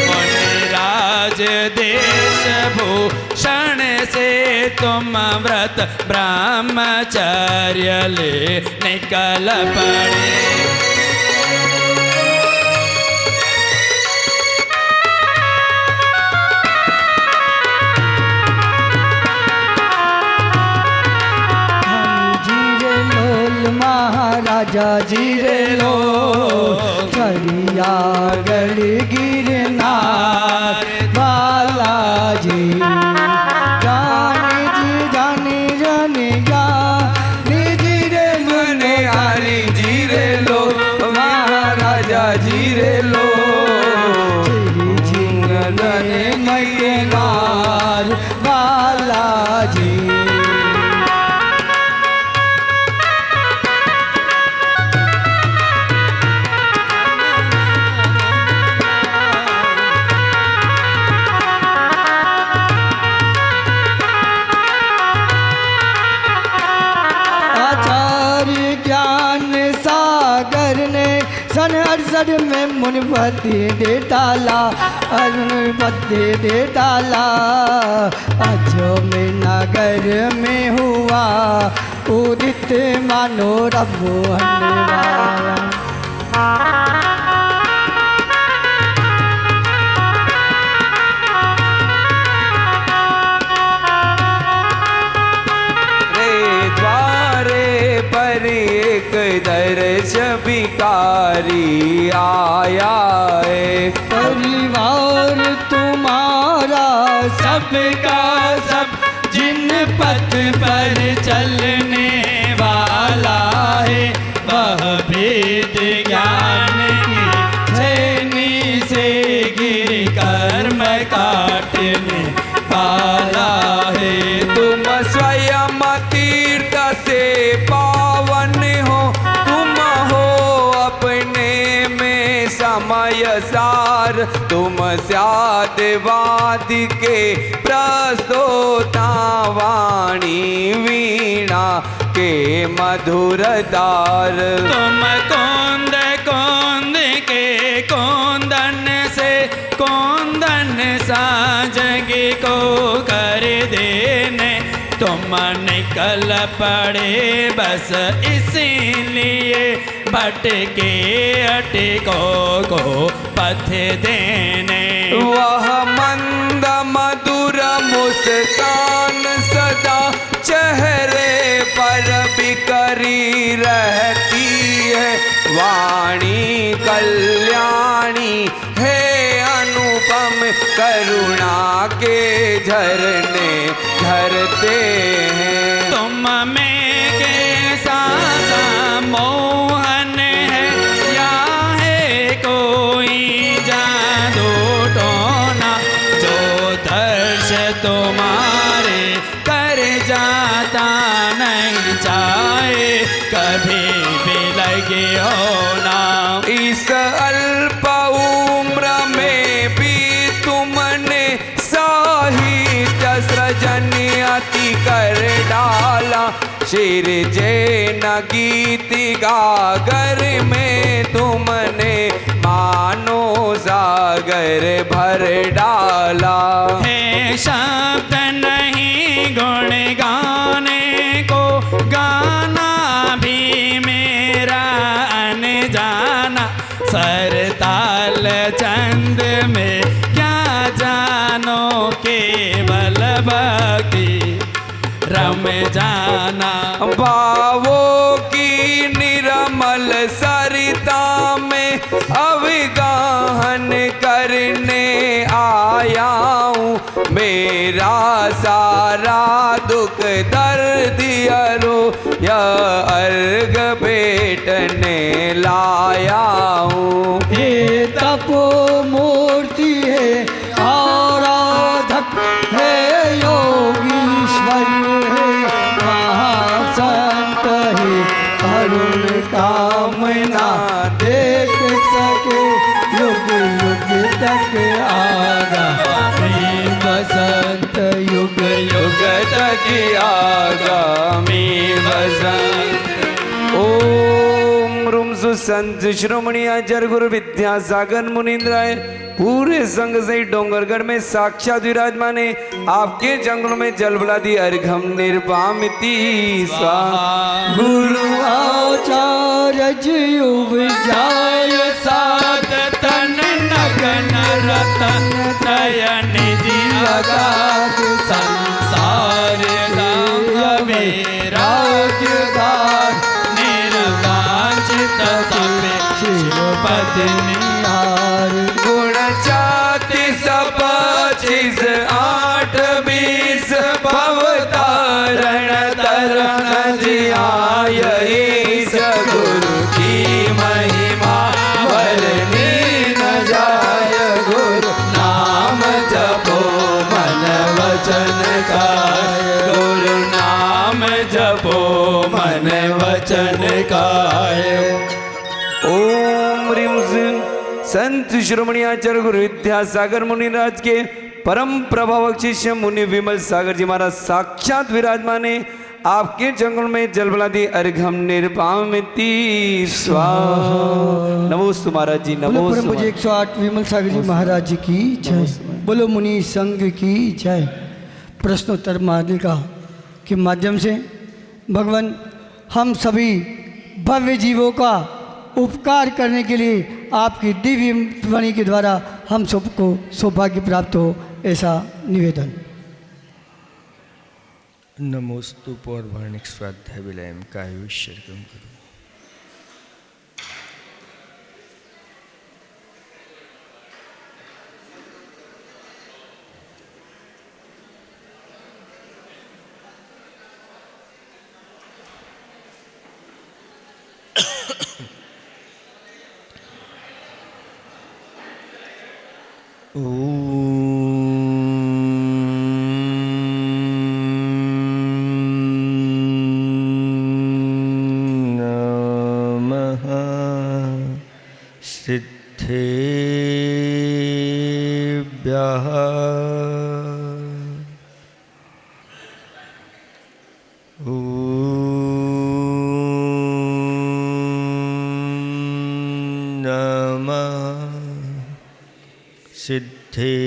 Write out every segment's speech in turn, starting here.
मुनिराज देश भूषण से तुम व्रत ब्रह्मचर्य ले निकल पड़े। महाराजा जी रे लो चरिया गढ़ गिरनार बालाजी जानी जी जानी जानी जानी जी रे मुने हरी जी रे लो महाराजा जी रे लो झिंगने मैनार बालाजी। सन 68 में मुनिपति दे डाला मुनिपति दे डाला अजो में नगर में हुआ उदित मानो रब वाला। दर्श भिखारी आया है परिवार तुम्हारा सबका सब जिन पथ पर चलने वाला है वह भेद ज्ञान की छेनी से गिर कर्म काटने वाला है। तुम स्वयं तीर्थ से पावन हो, तुम हो अपने में समय सार, तुम स्यादवाद के प्रस्तोता वाणी वीणा के मधुर दार। तुम कोंद कोंद के कोंदन से कोंदन साजग को कर देने तुम निकल पड़े बस इसीलिए भटके अटको को पथ देने। वह मंद मधुर मुस्कान सदा चेहरे पर बिखरी रहती है, वाणी कल्याणी है अनुपम करुणा के झरने झरते हैं। तुम में कैसा सा मोहन है या है कोई जादू टोना जो दर्श तुम्हारे कर जाता नहीं चाहे कभी भी लगे होना। इस अल्प उम्र में भी तुमने साहित्य सृजन अति कर डाला, शेर जैन गीत गागर में तुमने मानो सागर भर डाला। है शब्द नहीं गुण गाने को गाना भी मेरा अनजाना, सरताल चंद में क्या जानो केवल भक्ति रम जाना। भावों की निर्मल सरिता में अवगाहन करने आया हूँ, मेरा सारा दुख दर्द अरो यह अर्घ भेटने लाया हूँ। हे तपो मूर्ति है आराधक है योगीश्वर है महासंत है अरुण कामना देख सके युग युग तक आगा बसंत युग युग तक आगामी वसंत। ओम रूम संत शिरोमणि आचार्य गुरु विद्यासागर मुनीन्द्राय पूरे संग से डोंगरगढ़ में साक्षात विराजमान है। आपके जंगलों में जल बुलादी अर्घम निर्वामिति स्वाहा। गुरु आचार्य जी उपजाय साध तन नगन रतन नयन अगाध संसार राजदार निर्वांचित तपे शिवपद निहार गुण चाति सब 8-20 भवतारण तरण जियाय ईश गुरु की महिमा वर्णि न जाय। गुरु नाम जपो मन वचन काय, गुरु नाम जपो मन वचन काय। ओम ह्रीं श्रीं संत शिरोमणि आचार्य गुरु विद्यासागर मुनिराज के परम प्रभावक शिष्य मुनि विमल सागर जी महाराज साक्षात विराजमान है। आपके जंगल में जल बुलादी अर्घम निर्वामिति स्वाहा। नमोस्तु महाराज जी, बोलो परम पूज्य 108 विमल सागर जी महाराज जी की जय। बोलो मुनि संघ की जय। प्रश्नोत्तर मालिका के माध्यम से भगवान हम सभी भव्य जीवों का उपकार करने के लिए आपकी दिव्य वाणी के द्वारा हम सबको सौभाग्य प्राप्त हो, ऐसा निवेदन। नमोस्तु पौर्वाणिक स्वाध्याय विलयम कायुष्यर्गम करो। नमः सिद्धेभ्यः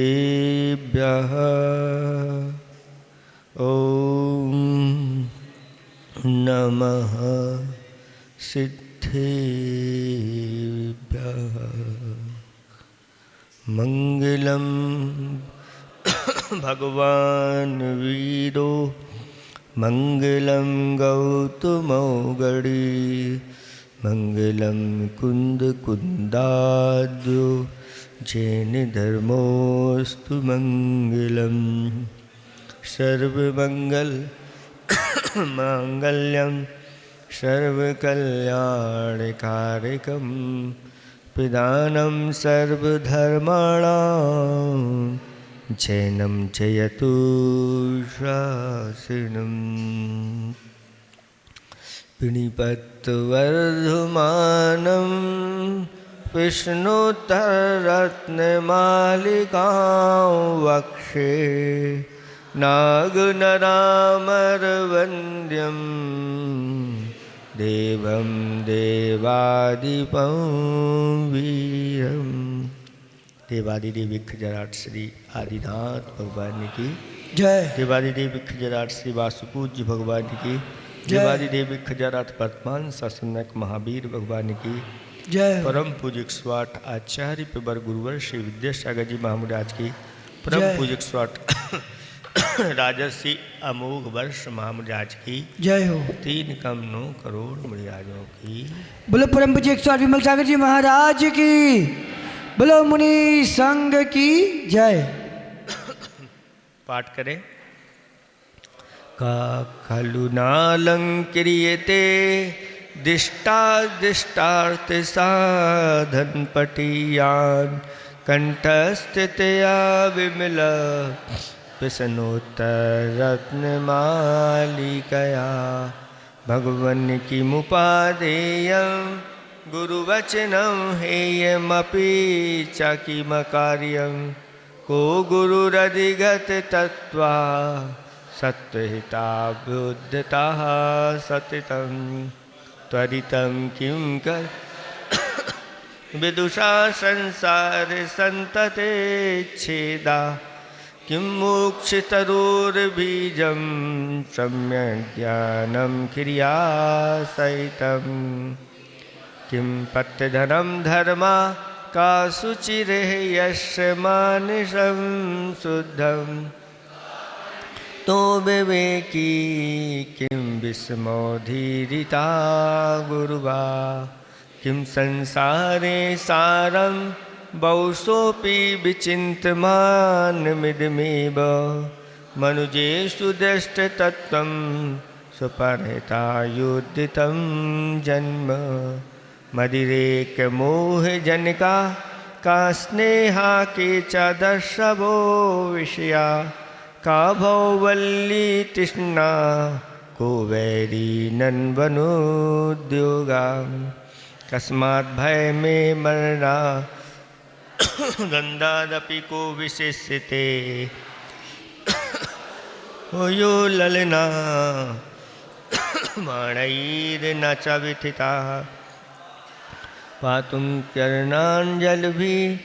सिद्धेभ्यः ॐ नमः सिद्धेभ्यः। मंगलम भगवान वीरो मंगलम गौतमौगड़ी मंगलम कुंद कुंदाद्यो जैन धर्मोस्तु मंगलम सर्वमंगल मांगल्यम सर्वकल्याणकारकम पिदानं सर्वधर्माणां जैनं जयतु शासनम् पिणिपत्वर्धमानं विष्णुतरत्नमालिकां वक्षे नागनरामरवन्द्यं देवं देवादिपं वीरं। देवादिदेव विख्जराट श्री आदिनाथ भगवान की जय। देवादिदेव विख्जराट श्री वासुपूज्य भगवान की देवादिदेव विख्जराट वर्तमान शासनक महावीर भगवान की जय। परम पूज्य स्वाट आचार्य पेबर गुरुवर श्री विद्यासागर जी महाराज की परम जय। पूज्य स्वाट राजर्षि अमोघ वर्ष महाराज की जय हो। 3 कम 9 करोड़ मुनिराजों की बोलो परम पूज्य 108 विमल सागर जी महाराज की। बोलो मुनि संघ की जय। पाठ करें। का खलु नालंक्रियते दिष्टादिष्टार्थ साधन पटीयान कंठस्थितया विमल प्रसन्नोत्तर रत्नमालिकया भगवन की मुपादेयं गुरुवचनं हेयमपि चाकिमकार्यं को गुरुरधिगत तत्त्वा सत्वहिताभ्युद्धताः सततं त्वरितं किं कर विदुषा संसार संतते छेदा किं मोक्षतरोर्बीजं सम्यक् ज्ञानं क्रिया सहितं किं पत्यधनं धर्मा का शुचिरेः यस्य मानसं शुद्धं तो विवेकी किं विस्मोधीरिता गुरुवा किं संसारे सारं बहुसोऽपि विचिन्त्यमानमिदमेव मनुजेषु दृष्टतत्त्वं सुपरहितायुदितं जन्म मदिरेकमोहजनका का स्नेहा के च दर्शवो विषया का भौवल्ली तृष्णा को वैरी नन्वनोद्योगा कस्मात् भय में मरना गन्धादपि को विशेष्यते हो यो ललना बाणैर्न च विथिता पातुं कर्णाञ्जलिभिः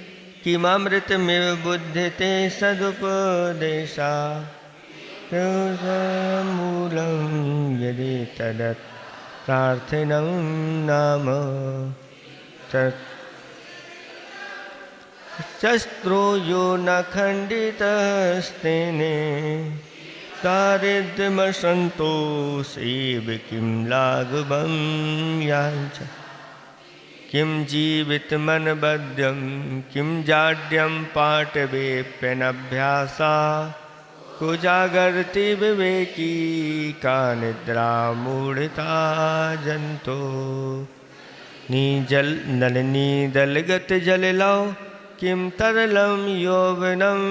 किममृतमिव बुध्यते सदुपदेशा मूलं यदि तदत् प्रार्थिनं नाम शस्त्रो यो न खण्डितस्तेने दारिद्र्यमसन्तोषेव किं लाघवं याञ्च किं जीवितमनबध्यं किं जाड्यं पाटवेप्यनभ्यासा को जागर्ति विवेकी का निद्रा मूढ़ता जंतो नीजल नलिनी दलगत जललौ किं तरलं यौवनं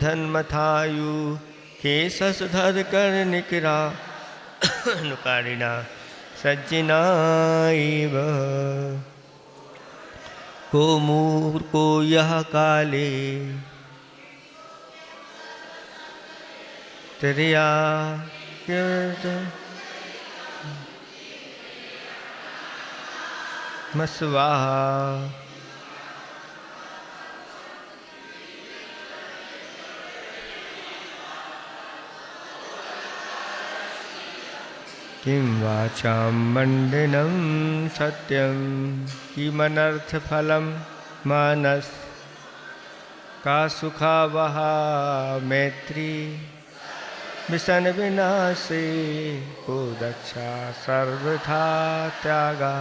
धन्मथायु केशधर कर निकरा नुकारिणा सज्जना इव को मूर्खो यह काले त्रिया मस्वाहा किं वाचां मंडनं सत्यं किमनर्थफलं मानस का सुखावहा मैत्री विसन विनाशे को दक्षा सर्वथा त्यागा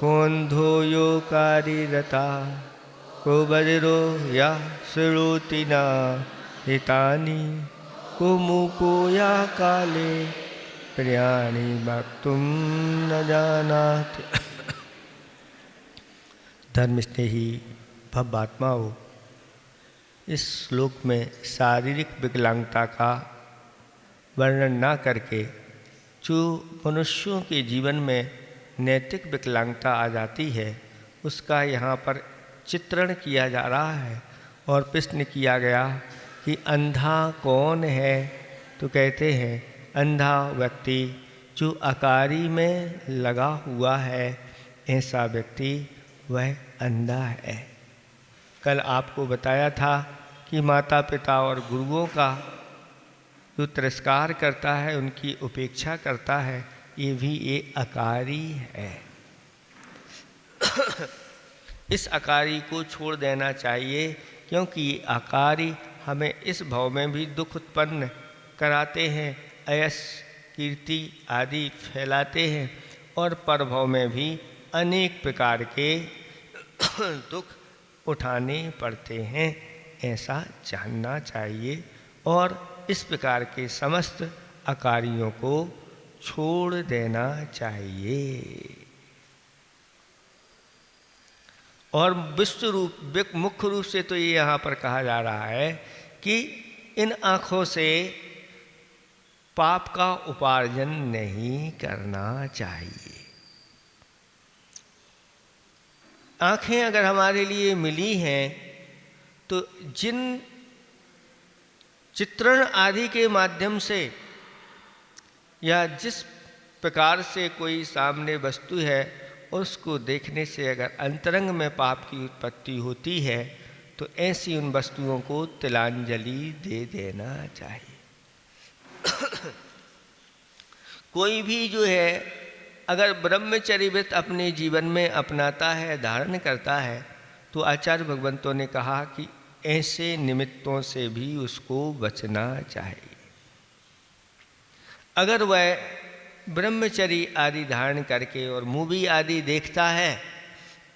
कोन्धो यो कारीरता को बजरो या श्रुति न हितानि को मुको या काले प्रियाणि वक्तुं न जानाति। धर्मस्नेही भवात्माओं, इस श्लोक में शारीरिक विकलांगता का वर्णन ना करके जो मनुष्यों के जीवन में नैतिक विकलांगता आ जाती है उसका यहाँ पर चित्रण किया जा रहा है और प्रश्न किया गया कि अंधा कौन है। तो कहते हैं अंधा व्यक्ति जो अकारी में लगा हुआ है, ऐसा व्यक्ति वह अंधा है। कल आपको बताया था कि माता पिता और गुरुओं का जो तिरस्कार करता है, उनकी उपेक्षा करता है, ये भी एक अकारी है। इस अकारी को छोड़ देना चाहिए, क्योंकि ये अकारी हमें इस भाव में भी दुख उत्पन्न कराते हैं, अयश कीर्ति आदि फैलाते हैं और परभाव में भी अनेक प्रकार के दुख उठाने पड़ते हैं। ऐसा जानना चाहिए और इस प्रकार के समस्त अकारियों को छोड़ देना चाहिए। और विश्व रूप मुख्य रूप से तो ये यहाँ पर कहा जा रहा है कि इन आँखों से पाप का उपार्जन नहीं करना चाहिए। आँखें अगर हमारे लिए मिली हैं तो जिन चित्रण आदि के माध्यम से या जिस प्रकार से कोई सामने वस्तु है उसको देखने से अगर अंतरंग में पाप की उत्पत्ति होती है तो ऐसी उन वस्तुओं को तिलांजलि दे देना चाहिए। कोई भी जो है अगर ब्रह्मचर्य व्रत अपने जीवन में अपनाता है, धारण करता है, तो आचार्य भगवंतों ने कहा कि ऐसे निमित्तों से भी उसको बचना चाहिए। अगर वह ब्रह्मचर्य आदि धारण करके और मूवी आदि देखता है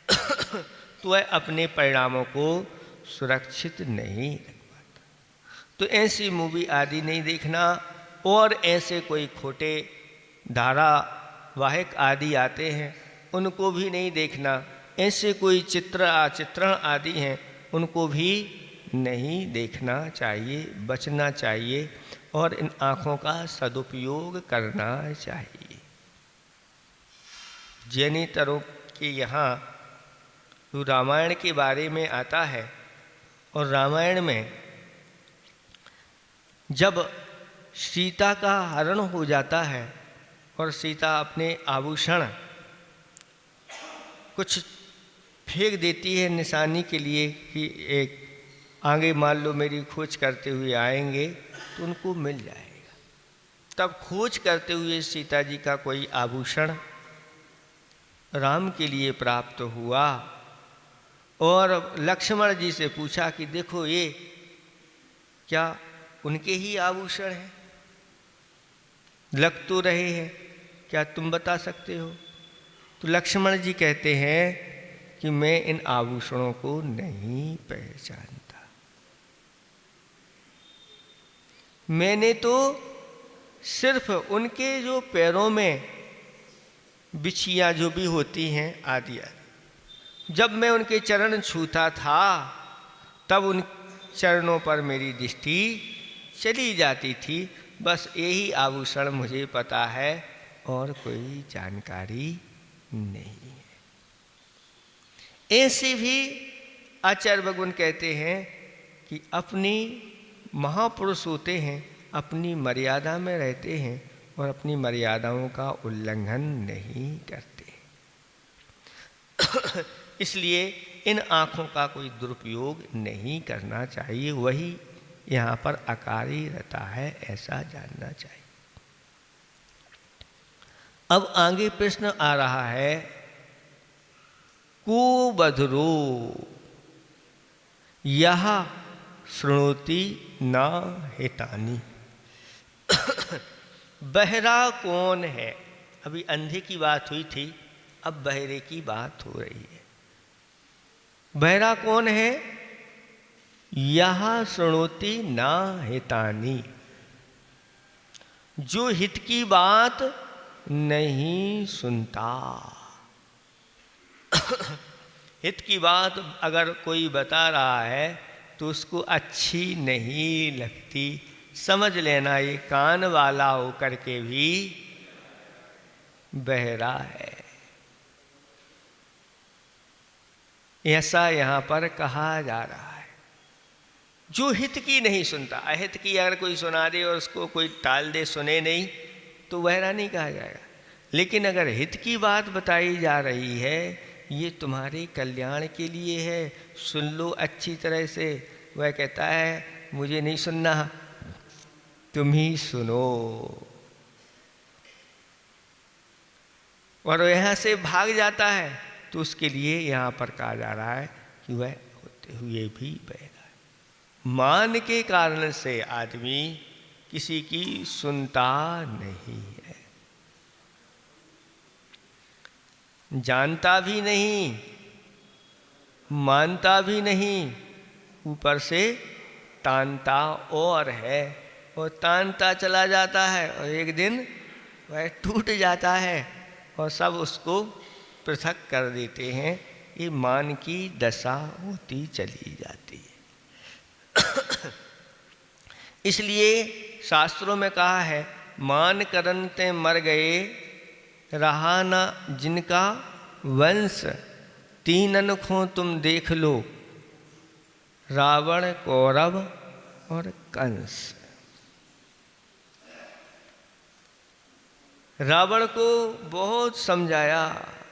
तो वह अपने परिणामों को सुरक्षित नहीं रख पाता। तो ऐसी मूवी आदि नहीं देखना, और ऐसे कोई खोटे धारावाहिक आदि आते हैं उनको भी नहीं देखना। ऐसे कोई चित्रण आदि हैं उनको भी नहीं देखना चाहिए, बचना चाहिए, और इन आँखों का सदुपयोग करना चाहिए। जैनेतरों के यहाँ तो रामायण के बारे में आता है, और रामायण में जब सीता का हरण हो जाता है और सीता अपने आभूषण कुछ फेंक देती है निशानी के लिए कि एक आगे मान लो मेरी खोज करते हुए आएंगे तो उनको मिल जाएगा। तब खोज करते हुए सीता जी का कोई आभूषण राम के लिए प्राप्त हुआ, और लक्ष्मण जी से पूछा कि देखो ये क्या उनके ही आभूषण हैं, लग तो रहे हैं, क्या तुम बता सकते हो? तो लक्ष्मण जी कहते हैं कि मैं इन आभूषणों को नहीं पहचानता, मैंने तो सिर्फ उनके जो पैरों में बिछियाँ जो भी होती हैं आदि आदि, जब मैं उनके चरण छूता था तब उन चरणों पर मेरी दृष्टि चली जाती थी। बस यही आभूषण मुझे पता है और कोई जानकारी नहीं है। ऐसे भी आचार्य भगवान कहते हैं कि अपनी महापुरुष होते हैं, अपनी मर्यादा में रहते हैं और अपनी मर्यादाओं का उल्लंघन नहीं करते। इसलिए इन आँखों का कोई दुरुपयोग नहीं करना चाहिए, वही यहाँ पर अकारी रहता है, ऐसा जानना चाहिए। अब आगे प्रश्न आ रहा है, को बधरो यह शृणोति न हेतानि। बहरा कौन है? अभी अंधे की बात हुई थी, अब बहरे की बात हो रही है। बहरा कौन है? यह शृणोति न हेतानि, जो हित की बात नहीं सुनता। हित की बात अगर कोई बता रहा है तो उसको अच्छी नहीं लगती, समझ लेना ये कान वाला होकर के भी बहरा है, ऐसा यहाँ पर कहा जा रहा है। जो हित की नहीं सुनता, अहित की अगर कोई सुना दे और उसको कोई टाल दे, सुने नहीं, तो बहरा नहीं कहा जाएगा। लेकिन अगर हित की बात बताई जा रही है, ये तुम्हारे कल्याण के लिए है, सुन लो अच्छी तरह से, वह कहता है मुझे नहीं सुनना, तुम ही सुनो, और यहाँ से भाग जाता है, तो उसके लिए यहाँ पर कहा जा रहा है कि वह होते हुए भी बहरा है। मान के कारण से आदमी किसी की सुनता नहीं है, जानता भी नहीं, मानता भी नहीं, ऊपर से तानता और है, और तानता चला जाता है और एक दिन वह टूट जाता है और सब उसको पृथक कर देते हैं। ये मान की दशा होती चली जाती है। इसलिए शास्त्रों में कहा है, मान करनते मर गए, रहा न जिनका वंश, तीन अनखों तुम देख लो, रावण, कौरव और कंस। रावण को बहुत समझाया,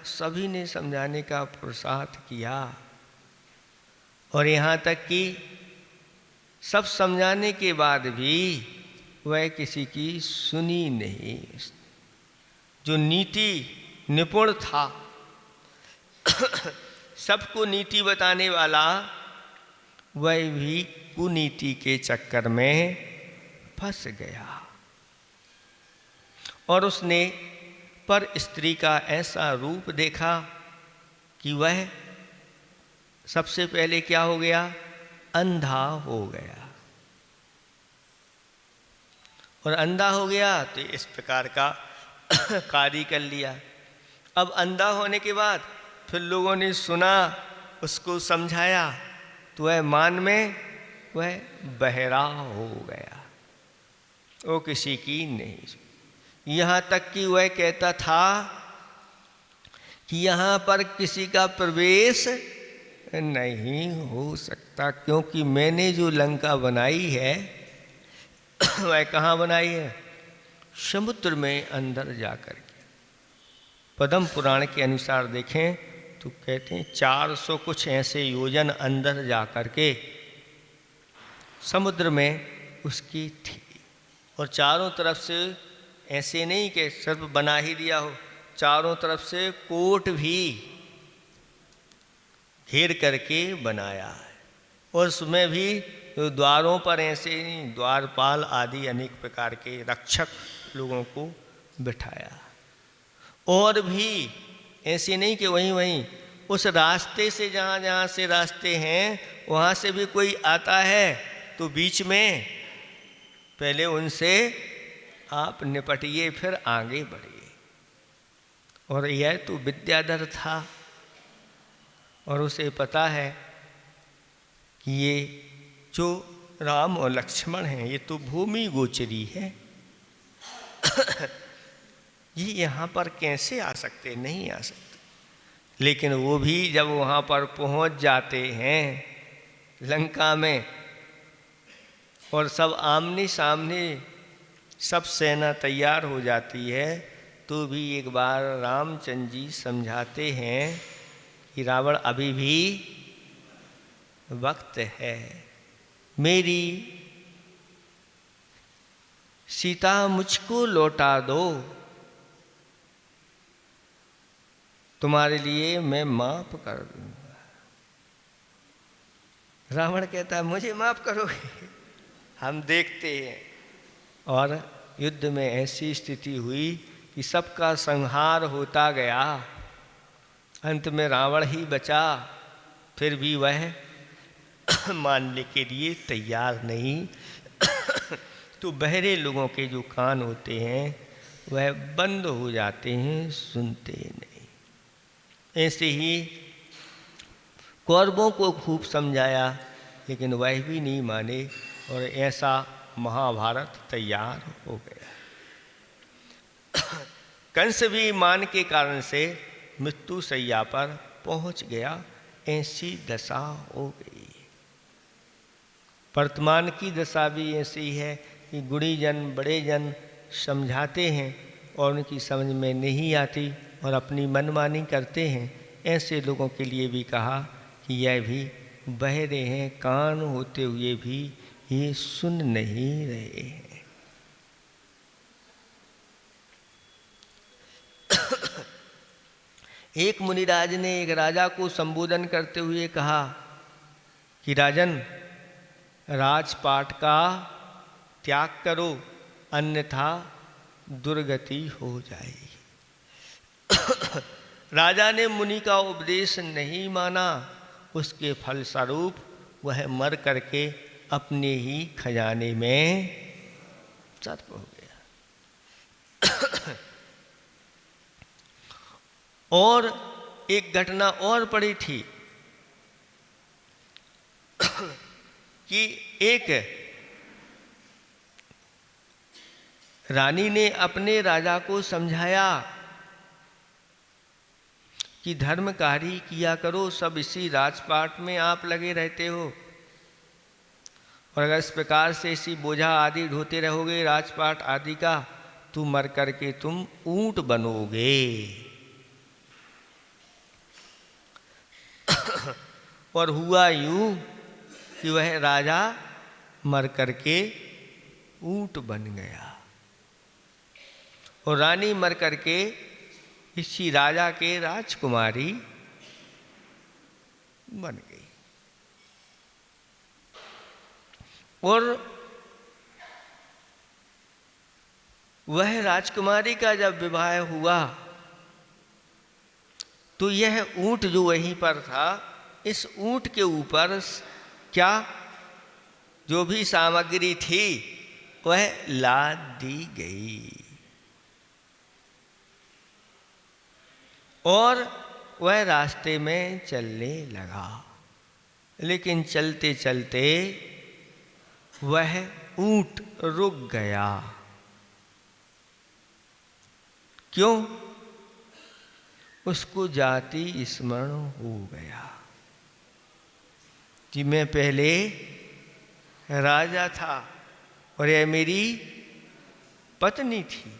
सभी ने समझाने का पुरुषार्थ किया, और यहाँ तक कि सब समझाने के बाद भी वह किसी की सुनी नहीं। जो नीति निपुण था, सबको नीति बताने वाला, वह भी कुनीति के चक्कर में फंस गया, और उसने पर स्त्री का ऐसा रूप देखा कि वह सबसे पहले क्या हो गया, अंधा हो गया। और अंधा हो गया तो इस प्रकार का कार्य कर लिया। अब अंधा होने के बाद फिर लोगों ने सुना, उसको समझाया, तो वह मान में वह बहरा हो गया, वो किसी की नहीं। यहाँ तक कि वह कहता था कि यहाँ पर किसी का प्रवेश नहीं हो सकता, क्योंकि मैंने जो लंका बनाई है वह कहाँ बनाई है, समुद्र में अंदर जाकर के। पद्म पुराण के अनुसार देखें तो कहते हैं 400 कुछ ऐसे योजन अंदर जाकर के समुद्र में उसकी थी, और चारों तरफ से ऐसे नहीं कि सिर्फ बना ही दिया हो, चारों तरफ से कोट भी घेर करके बनाया है, और उसमें भी द्वारों पर ऐसे द्वारपाल आदि अनेक प्रकार के रक्षक लोगों को बिठाया। और भी ऐसे नहीं कि वहीं वहीं उस रास्ते से जहाँ जहाँ से रास्ते हैं वहाँ से भी कोई आता है तो बीच में पहले उनसे आप निपटिए, फिर आगे बढ़िए। और यह तो विद्याधर था, और उसे पता है कि ये जो राम और लक्ष्मण हैं ये तो भूमि गोचरी है, ये यहाँ पर कैसे आ सकते, नहीं आ सकते। लेकिन वो भी जब वहाँ पर पहुँच जाते हैं लंका में, और सब आमने सामने सब सेना तैयार हो जाती है, तो भी एक बार रामचंद्र जी समझाते हैं कि रावण अभी भी वक्त है, मेरी सीता मुझको लौटा दो, तुम्हारे लिए मैं माफ कर दूंगा। रावण कहता है मुझे माफ करोगे, हम देखते हैं। और युद्ध में ऐसी स्थिति हुई कि सबका संहार होता गया, अंत में रावण ही बचा, फिर भी वह मानने के लिए तैयार नहीं। तो बहरे लोगों के जो कान होते हैं वह बंद हो जाते हैं, सुनते नहीं। ऐसे ही कौरवों को खूब समझाया, लेकिन वह भी नहीं माने, और ऐसा महाभारत तैयार हो गया। कंस भी मान के कारण से मृत्यु शैया पर पहुंच गया, ऐसी दशा हो गई। वर्तमान की दशा भी ऐसी है कि गुणीजन बड़े जन समझाते हैं और उनकी समझ में नहीं आती और अपनी मनमानी करते हैं। ऐसे लोगों के लिए भी कहा कि यह भी बहरे हैं, कान होते हुए भी ये सुन नहीं रहे हैं। एक मुनिराज ने एक राजा को संबोधन करते हुए कहा कि राजन, राजपाट का त्याग करो, अन्यथा दुर्गति हो जाएगी। राजा ने मुनि का उपदेश नहीं माना, उसके फलस्वरूप वह मर करके अपने ही खजाने में सर्प हो गया। और एक घटना और पड़ी थी कि एक रानी ने अपने राजा को समझाया कि धर्म कार्य किया करो, सब इसी राजपाट में आप लगे रहते हो, और अगर इस प्रकार से इसी बोझा आदि ढोते रहोगे राजपाट आदि का, तो मर करके तुम ऊंट बनोगे। और हुआ यूं कि वह राजा मर करके ऊंट बन गया और रानी मर करके इसी राजा के राजकुमारी बन गई। और वह राजकुमारी का जब विवाह हुआ तो यह ऊंट जो वहीं पर था, इस ऊंट के ऊपर क्या जो भी सामग्री थी वह लाद दी गई और वह रास्ते में चलने लगा। लेकिन चलते चलते वह ऊंट रुक गया। क्यों? उसको जाति स्मरण हो गया कि मैं पहले राजा था और यह मेरी पत्नी थी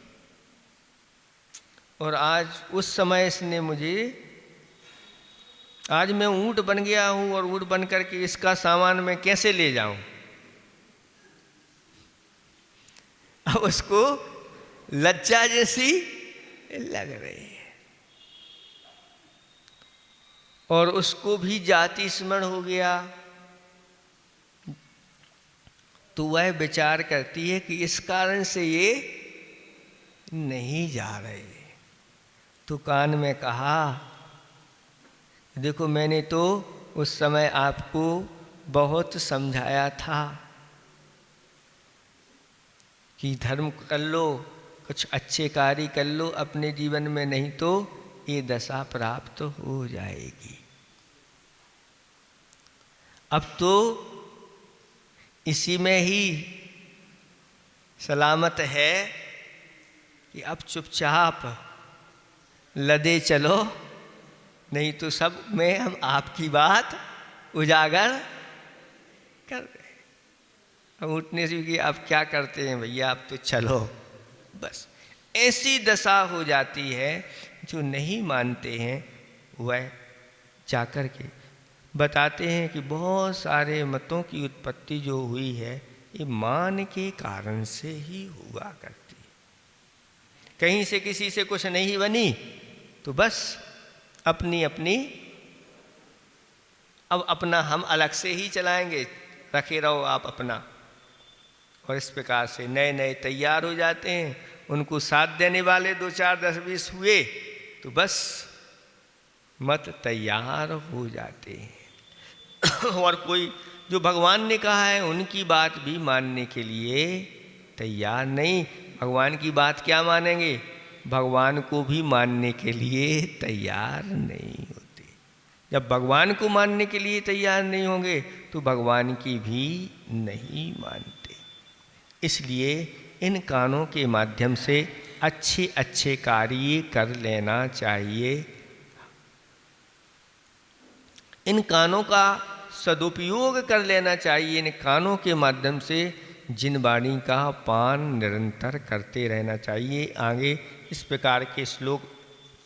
और आज उस समय इसने मुझे, आज मैं ऊंट बन गया हूं और ऊंट बन करके इसका सामान मैं कैसे ले जाऊं। अब उसको लज्जा जैसी लग रही है और उसको भी जाति स्मरण हो गया। तो वह विचार करती है कि इस कारण से ये नहीं जा रहे। तो कान में कहा, देखो मैंने तो उस समय आपको बहुत समझाया था कि धर्म कर लो, कुछ अच्छे कार्य कर लो अपने जीवन में, नहीं तो ये दशा प्राप्त हो जाएगी। अब तो इसी में ही सलामत है कि अब चुपचाप लदे चलो, नहीं तो सब में हम आपकी बात उजागर कर रहे हैं। अब उठने से कि आप क्या करते हैं भैया, आप तो चलो बस। ऐसी दशा हो जाती है, जो नहीं मानते हैं वह जाकर के बताते हैं कि बहुत सारे मतों की उत्पत्ति जो हुई है ये मान के कारण से ही हुआ करती है। कहीं से किसी से कुछ नहीं बनी तो बस अपनी अपनी, अब अपना हम अलग से ही चलाएंगे, रखे रहो आप अपना। और इस प्रकार से नए नए तैयार हो जाते हैं। उनको साथ देने वाले 2 4 10 20 हुए तो बस मत तैयार हो जाते हैं। और कोई जो भगवान ने कहा है उनकी बात भी मानने के लिए तैयार नहीं। भगवान की बात क्या मानेंगे, भगवान को भी मानने के लिए तैयार नहीं होते। जब भगवान को मानने के लिए तैयार नहीं होंगे तो भगवान की भी नहीं मानते। इसलिए इन कानों के माध्यम से अच्छे अच्छे कार्य कर लेना चाहिए। इन कानों का सदुपयोग कर लेना चाहिए। इन कानों के माध्यम से जिन वाणी का पान निरंतर करते रहना चाहिए। आगे इस प्रकार के श्लोक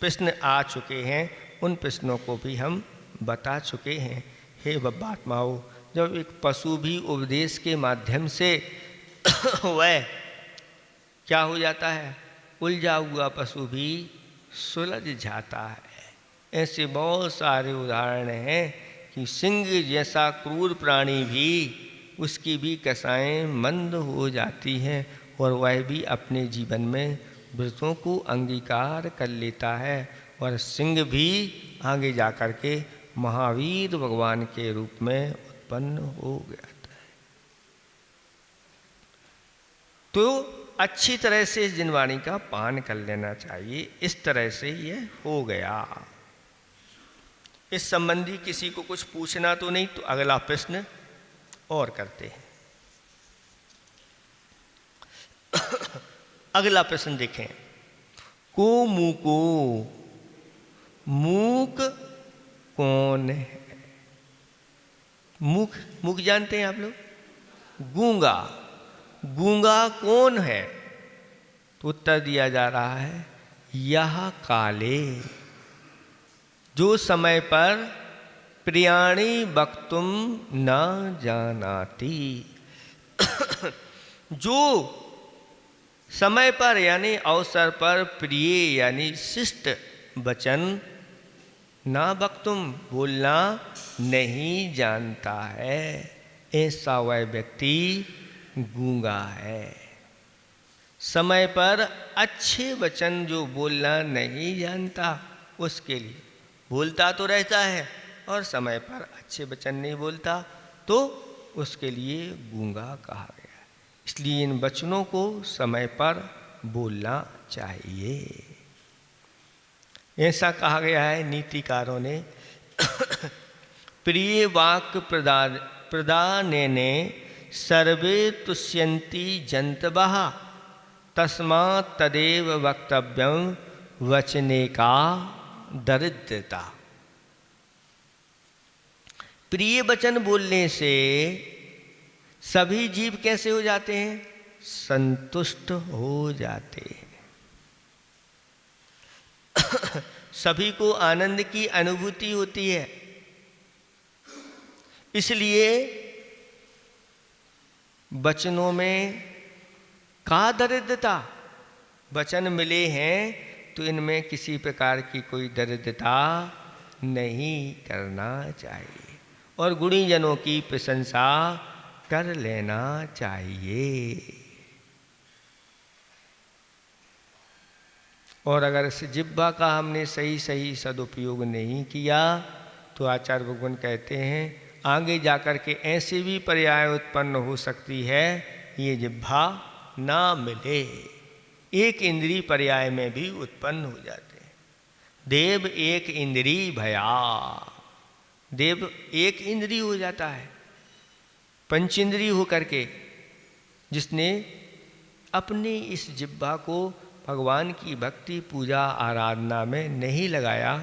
प्रश्न आ चुके हैं, उन प्रश्नों को भी हम बता चुके हैं। हे बब्बात्माओं, जब एक पशु भी उपदेश के माध्यम से वह क्या हो जाता है, उलझा हुआ पशु भी सुलझ जाता है। ऐसे बहुत सारे उदाहरण हैं कि सिंह जैसा क्रूर प्राणी भी, उसकी भी कसाएं मंद हो जाती हैं और वह भी अपने जीवन में व्रतों को अंगीकार कर लेता है और सिंह भी आगे जाकर के महावीर भगवान के रूप में उत्पन्न हो गया था। तो अच्छी तरह से जिनवाणी का पान कर लेना चाहिए। इस तरह से यह हो गया। इस संबंधी किसी को कुछ पूछना तो नहीं, तो अगला प्रश्न और करते हैं। अगला प्रश्न देखें। को मूको, मूक कौन है? मुख, मुख जानते हैं आप लोग? गूंगा, गूंगा कौन है? तो उत्तर दिया जा रहा है, यह काले जो समय पर प्रियाणि वक्तुम न जानाति। जो समय पर यानी अवसर पर प्रिय यानी शिष्ट वचन ना वक्तुम बोलना नहीं जानता है, ऐसा वह व्यक्ति गूंगा है। समय पर अच्छे वचन जो बोलना नहीं जानता, उसके लिए बोलता तो रहता है और समय पर अच्छे वचन नहीं बोलता, तो उसके लिए गूंगा कहा गया। इसलिए इन वचनों को समय पर बोलना चाहिए, ऐसा कहा गया है नीतिकारों ने। प्रिय वाक्य प्रदानेने सर्वे तुष्यन्ति जन्तवः, तस्मात् तदेव वक्तव्यं वचने का दरिद्रता। प्रिय वचन बोलने से सभी जीव कैसे हो जाते हैं? संतुष्ट हो जाते हैं। सभी को आनंद की अनुभूति होती है। इसलिए वचनों में का दरिद्रता, वचन मिले हैं तो इनमें किसी प्रकार की कोई दरिद्रता नहीं करना चाहिए और गुणीजनों की प्रशंसा कर लेना चाहिए। और अगर इस जिह्वा का हमने सही सही सदुपयोग नहीं किया तो आचार्य भगवान कहते हैं आगे जाकर के ऐसे भी पर्याय उत्पन्न हो सकती है, ये जिह्वा ना मिले। एक इंद्री पर्याय में भी उत्पन्न हो जाते हैं। देव एक इंद्री भया, देव एक इंद्री हो जाता है, पंचेंद्री हो करके, जिसने अपनी इस जिह्वा को भगवान की भक्ति पूजा आराधना में नहीं लगाया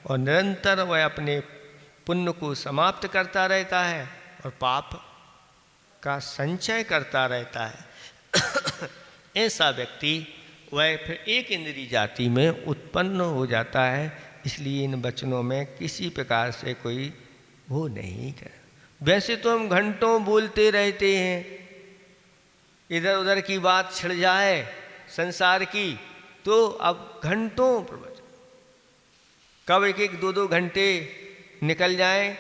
और निरंतर वह अपने पुण्य को समाप्त करता रहता है और पाप का संचय करता रहता है। ऐसा व्यक्ति वह फिर एक इंद्री जाति में उत्पन्न हो जाता है। इसलिए इन वचनों में किसी प्रकार से कोई वो नहीं कर। वैसे तो हम घंटों बोलते रहते हैं, इधर उधर की बात छिड़ जाए संसार की तो अब घंटों प्रवचन, कब एक एक दो दो घंटे निकल जाए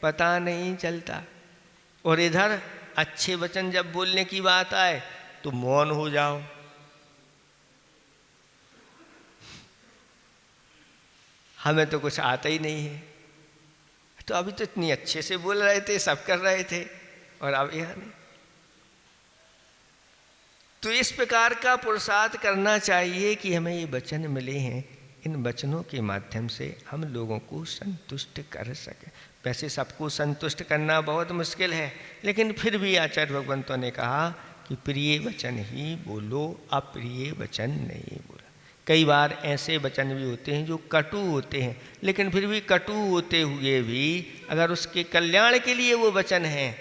पता नहीं चलता। और इधर अच्छे वचन जब बोलने की बात आए तो मौन हो जाओ। हमें तो कुछ आता ही नहीं है, तो अभी तो इतनी अच्छे से बोल रहे थे, सब कर रहे थे, और अब यह नहीं। तो इस प्रकार का पुरुषार्थ करना चाहिए कि हमें ये वचन मिले हैं, इन वचनों के माध्यम से हम लोगों को संतुष्ट कर सकें। वैसे सबको संतुष्ट करना बहुत मुश्किल है, लेकिन फिर भी आचार्य भगवंतों ने कहा कि प्रिय वचन ही बोलो, अप्रिय वचन नहीं बोलो। कई बार ऐसे वचन भी होते हैं जो कटु होते हैं, लेकिन फिर भी कटु होते हुए भी अगर उसके कल्याण के लिए वो वचन हैं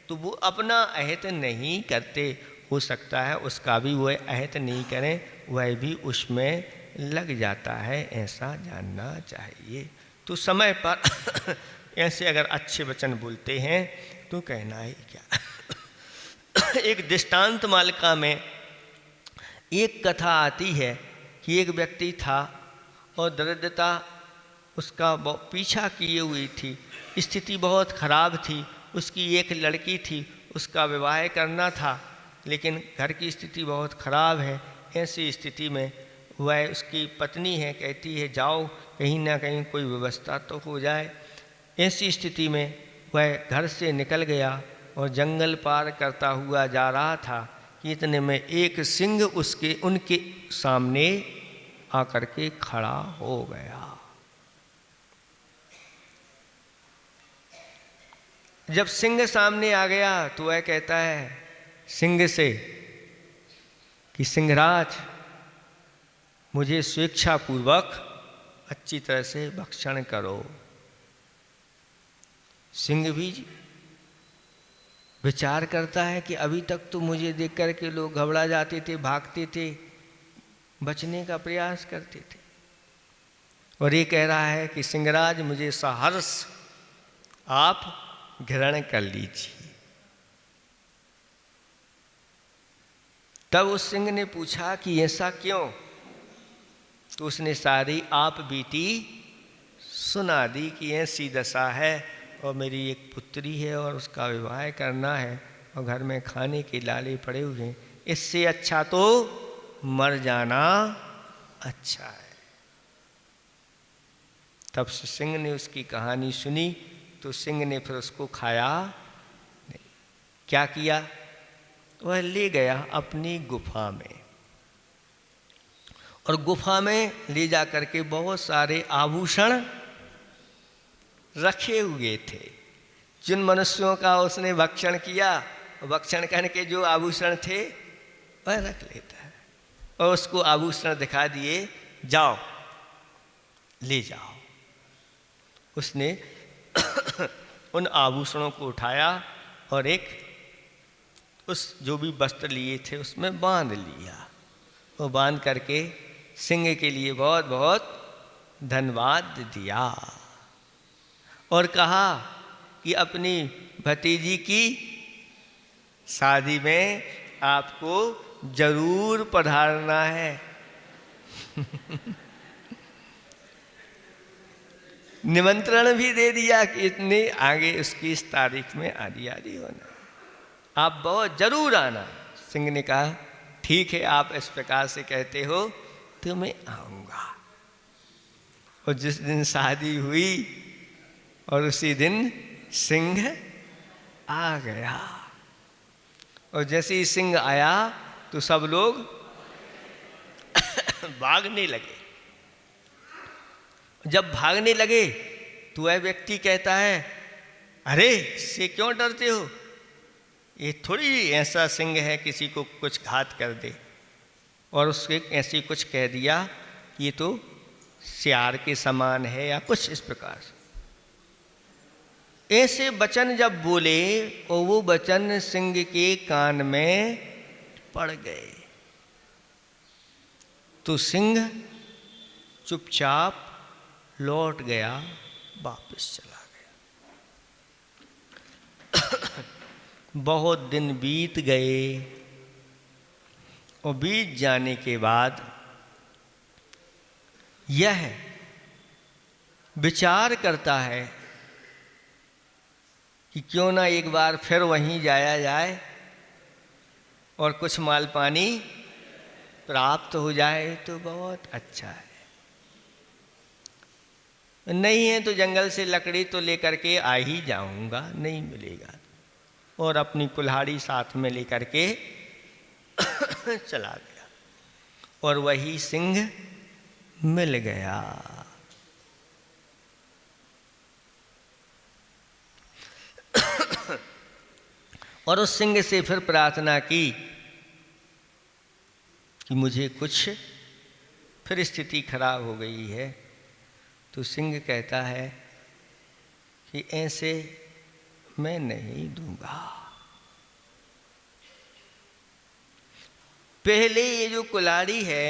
तो वो अपना अहित नहीं करते। हो सकता है उसका भी वह अहित नहीं करें, वह भी उसमें लग जाता है, ऐसा जानना चाहिए। तो समय पर ऐसे अगर अच्छे वचन बोलते हैं तो कहना ही क्या। एक दृष्टांत मालिका में एक कथा आती है कि एक व्यक्ति था और दरिद्रता उसका पीछा किए हुई थी, स्थिति बहुत खराब थी। उसकी एक लड़की थी, उसका विवाह करना था, लेकिन घर की स्थिति बहुत खराब है। ऐसी स्थिति में वह, उसकी पत्नी है, कहती है जाओ कहीं ना कहीं कोई व्यवस्था तो हो जाए। ऐसी स्थिति में वह घर से निकल गया और जंगल पार करता हुआ जा रहा था कि इतने में एक सिंह उनके सामने आकर के खड़ा हो गया। जब सिंह सामने आ गया तो वह कहता है सिंह से कि सिंहराज, मुझे स्वेच्छापूर्वक अच्छी तरह से भक्षण करो। सिंह भी विचार करता है कि अभी तक तो मुझे देख कर के लोग घबरा जाते थे, भागते थे, बचने का प्रयास करते थे, और ये कह रहा है कि सिंहराज, मुझे सहर्ष आप ग्रहण कर लीजिए। तब उस सिंह ने पूछा कि ऐसा क्यों? तो उसने सारी आप बीती सुना दी कि ऐसी दशा है और मेरी एक पुत्री है और उसका विवाह करना है और घर में खाने के लाले पड़े हुए हैं, इससे अच्छा तो मर जाना अच्छा है। तब से सिंह ने उसकी कहानी सुनी तो सिंह ने फिर उसको खाया नहीं। क्या किया? वह ले गया अपनी गुफा में, और गुफा में ले जा करके बहुत सारे आभूषण रखे हुए थे। जिन मनुष्यों का उसने भक्षण किया, भक्षण करने के जो आभूषण थे वह रख लेता है और उसको आभूषण दिखा दिए, जाओ ले जाओ। उसने उन आभूषणों को उठाया और एक उस जो भी वस्त्र लिए थे उसमें बांध लिया, और बांध करके सिंह के लिए बहुत बहुत धन्यवाद दिया और कहा कि अपनी भतीजी की शादी में आपको जरूर पधारना है। निमंत्रण भी दे दिया कि इतने आगे उसकी इस तारीख में आदि होना, आप बहुत जरूर आना। सिंह ने कहा ठीक है, आप इस प्रकार से कहते हो तो मैं आऊँगा। और जिस दिन शादी हुई और उसी दिन सिंह आ गया, और जैसे ही सिंह आया तो सब लोग भागने लगे। जब भागने लगे तो वह व्यक्ति कहता है, अरे इससे क्यों डरते हो? ये थोड़ी ऐसा सिंह है किसी को कुछ घात कर दे। और उसके ऐसे कुछ कह दिया कि ये तो सियार के समान है या कुछ इस प्रकार से। ऐसे वचन जब बोले और वो वचन सिंह के कान में पड़ गए तो सिंह चुपचाप लौट गया, वापस चला गया। बहुत दिन बीत गए और बीत जाने के बाद यह विचार करता है कि क्यों ना एक बार फिर वहीं जाया जाए और कुछ माल पानी प्राप्त हो जाए तो बहुत अच्छा है। नहीं है तो जंगल से लकड़ी तो लेकर के आ ही जाऊंगा, नहीं मिलेगा, और अपनी कुल्हाड़ी साथ में लेकर के चला गया और वही सिंह मिल गया। और उस सिंह से फिर प्रार्थना की कि मुझे कुछ फिर स्थिति खराब हो गई है। तो सिंह कहता है कि ऐसे मैं नहीं दूंगा। पहले ये जो कुल्हाड़ी है,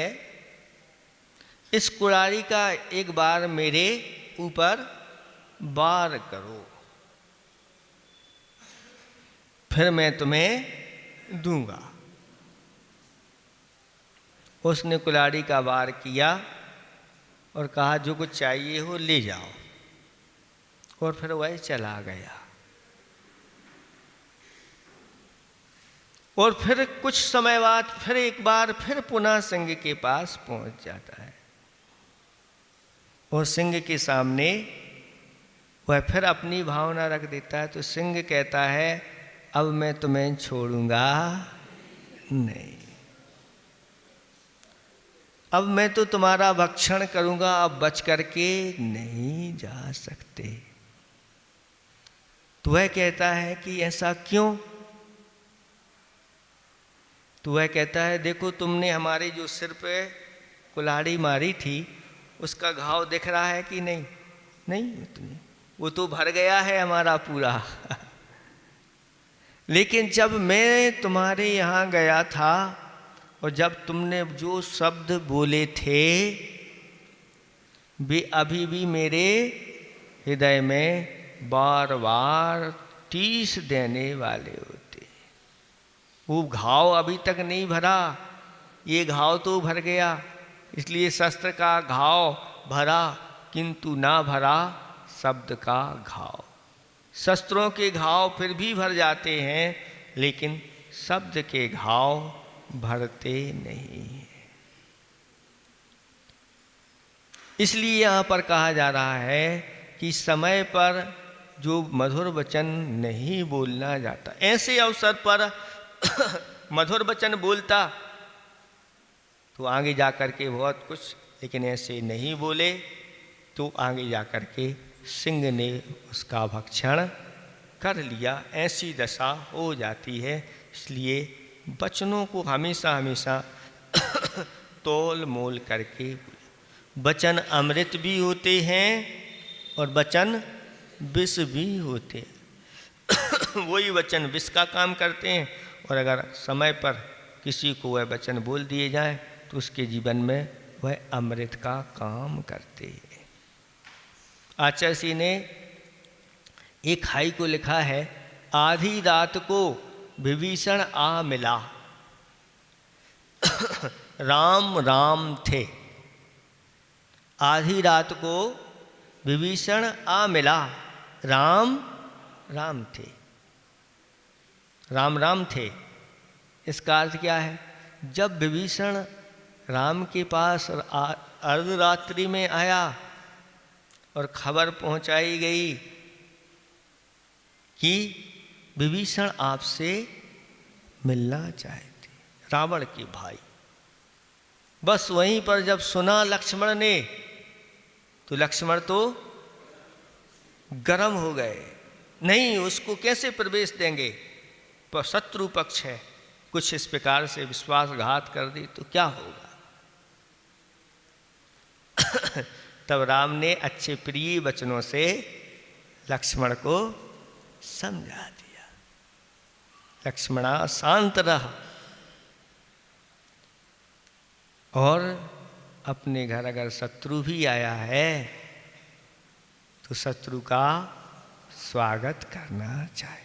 इस कुल्हाड़ी का एक बार मेरे ऊपर वार करो, फिर मैं तुम्हें दूंगा। उसने कुल्हाड़ी का वार किया और कहा जो कुछ चाहिए हो ले जाओ, और फिर वह चला गया। और फिर कुछ समय बाद फिर एक बार फिर पुनः सिंह के पास पहुंच जाता है और सिंह के सामने वह फिर अपनी भावना रख देता है। तो सिंह कहता है अब मैं तुम्हें छोड़ूंगा नहीं, अब मैं तो तुम्हारा भक्षण करूंगा, अब बच करके नहीं जा सकते। तो वह कहता है कि ऐसा क्यों? तो वह कहता है देखो तुमने हमारे जो सिर पे कुल्हाड़ी मारी थी उसका घाव दिख रहा है कि नहीं? नहीं, उतनी वो तो भर गया है हमारा पूरा। लेकिन जब मैं तुम्हारे यहाँ गया था और जब तुमने जो शब्द बोले थे वे अभी भी मेरे हृदय में बार बार टीस देने वाले होते। वो घाव अभी तक नहीं भरा, ये घाव तो भर गया, इसलिए शस्त्र का घाव भरा किंतु ना भरा शब्द का घाव। शस्त्रों के घाव फिर भी भर जाते हैं, लेकिन शब्द के घाव भरते नहीं हैं। इसलिए यहाँ पर कहा जा रहा है कि समय पर जो मधुर वचन नहीं बोलना जाता, ऐसे अवसर पर मधुर वचन बोलता तो आगे जा कर के बहुत कुछ, लेकिन ऐसे नहीं बोले तो आगे जा कर के सिंह ने उसका भक्षण कर लिया, ऐसी दशा हो जाती है। इसलिए वचनों को हमेशा हमेशा तोल मोल करके, वचन अमृत भी होते हैं और वचन विष भी होते हैं। वही वचन विष का काम करते हैं, और अगर समय पर किसी को वह वचन बोल दिए जाए तो उसके जीवन में वह अमृत का काम करते हैं। आचार्य जी ने एक हाई को लिखा है, आधी रात को विभीषण आ मिला, राम राम थे। आधी रात को विभीषण आ मिला, राम राम थे। राम राम थे, इसका अर्थ क्या है? जब विभीषण राम के पास अर्धरात्रि में आया और खबर पहुंचाई गई कि विभीषण आपसे मिलना चाहते, रावण के भाई, बस वहीं पर जब सुना लक्ष्मण ने तो लक्ष्मण तो गरम हो गए। नहीं, उसको कैसे प्रवेश देंगे, पर शत्रु पक्ष है, कुछ इस प्रकार से विश्वासघात कर दी तो क्या होगा। तब राम ने अच्छे प्रिय वचनों से लक्ष्मण को समझा दिया, लक्ष्मणा शांत रह, और अपने घर अगर शत्रु भी आया है तो शत्रु का स्वागत करना चाहिए।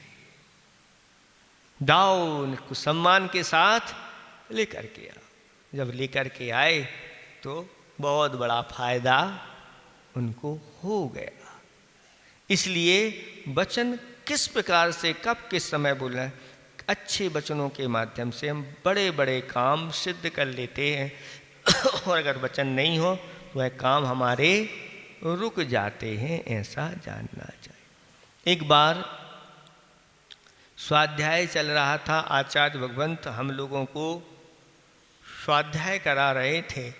दाओ उनको सम्मान के साथ लेकर के आओ। जब लेकर के आए तो बहुत बड़ा फायदा उनको हो गया। इसलिए वचन किस प्रकार से कब किस समय बोलना है, अच्छे वचनों के माध्यम से हम बड़े बड़े काम सिद्ध कर लेते हैं, और अगर वचन नहीं हो तो वह काम हमारे रुक जाते हैं, ऐसा जानना चाहिए। एक बार स्वाध्याय चल रहा था, आचार्य भगवंत हम लोगों को स्वाध्याय करा रहे थे,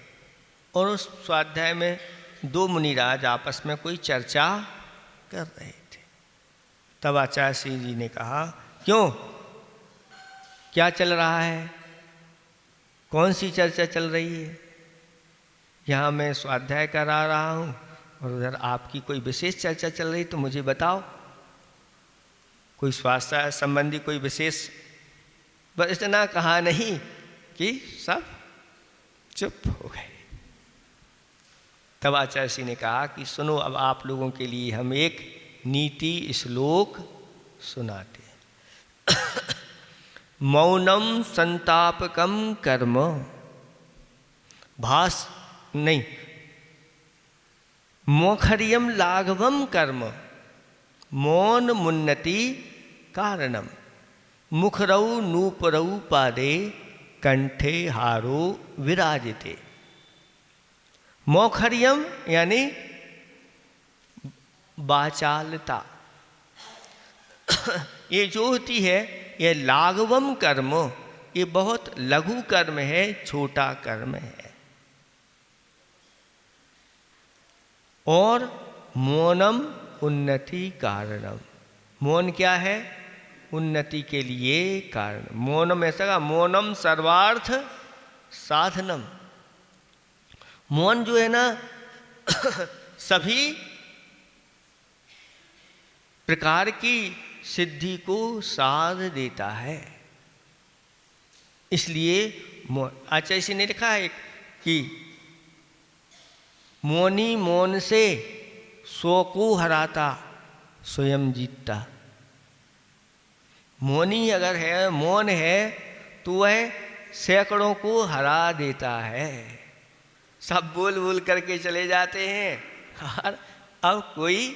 और उस स्वाध्याय में दो मुनिराज आपस में कोई चर्चा कर रहे थे। तब आचार्य श्री जी ने कहा, क्यों, क्या चल रहा है, कौन सी चर्चा चल रही है? यहाँ मैं स्वाध्याय करा रहा हूँ और उधर आपकी कोई विशेष चर्चा चल रही, तो मुझे बताओ, कोई स्वास्थ्य संबंधी कोई विशेष। बस इतना कहा नहीं कि सब चुप हो गए। तब आचार्य जी ने कहा कि सुनो, अब आप लोगों के लिए हम एक नीति श्लोक सुनाते हैं। मौनम संतापकम कर्म भास नहीं, मोखरियम लाघवम कर्म मौन मुन्नति कारणम मुखरौ नूपरौ पादे कंठे हारो विराजिते। मोखरियम यानी वाचालता, ये जो होती है ये लाघवम कर्म, ये बहुत लघु कर्म है, छोटा कर्म है। और मौनम उन्नति कारणम, मौन क्या है, उन्नति के लिए कारण। मौनम ऐसा का, मौनम सर्वार्थ साधनम, मौन जो है ना सभी प्रकार की सिद्धि को साध देता है। इसलिए आचार्य जी ने लिखा है कि मौनी मौन से सो को हराता, स्वयं जीतता। मौनी अगर है, मौन है, तो वह सैकड़ों को हरा देता है। सब बोल बोल करके चले जाते हैं और अब कोई,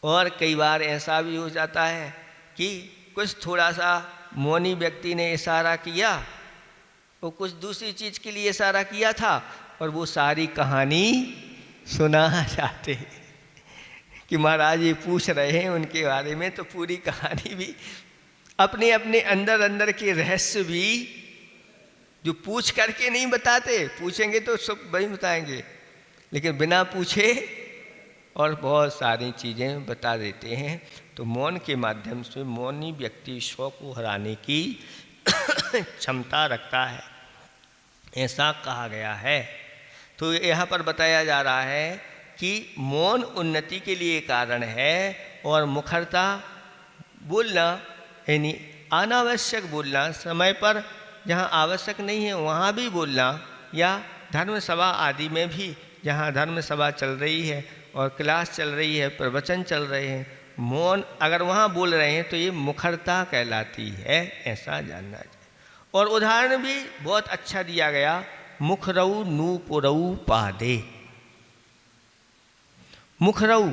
और कई बार ऐसा भी हो जाता है कि कुछ थोड़ा सा मौनी व्यक्ति ने इशारा किया, वो कुछ दूसरी चीज़ के लिए इशारा किया था और वो सारी कहानी सुना जाते हैं कि महाराज ये पूछ रहे हैं उनके बारे में, तो पूरी कहानी भी अपने अपने अंदर अंदर के रहस्य भी जो पूछ करके नहीं बताते, पूछेंगे तो सब वही बताएंगे, लेकिन बिना पूछे और बहुत सारी चीज़ें बता देते हैं। तो मौन के माध्यम से मौनी व्यक्ति स्व को हराने की क्षमता रखता है, ऐसा कहा गया है। तो यहाँ पर बताया जा रहा है कि मौन उन्नति के लिए कारण है और मुखरता बोलना, यानी अनावश्यक बोलना, समय पर जहाँ आवश्यक नहीं है वहाँ भी बोलना, या धर्म सभा आदि में भी जहाँ धर्म सभा चल रही है और क्लास चल रही है, प्रवचन चल रहे हैं, मौन अगर वहाँ बोल रहे हैं तो ये मुखरता कहलाती है, ऐसा जानना चाहिए। और उदाहरण भी बहुत अच्छा दिया गया, मुखरऊ नूपुरऊ पादे। मुखरऊ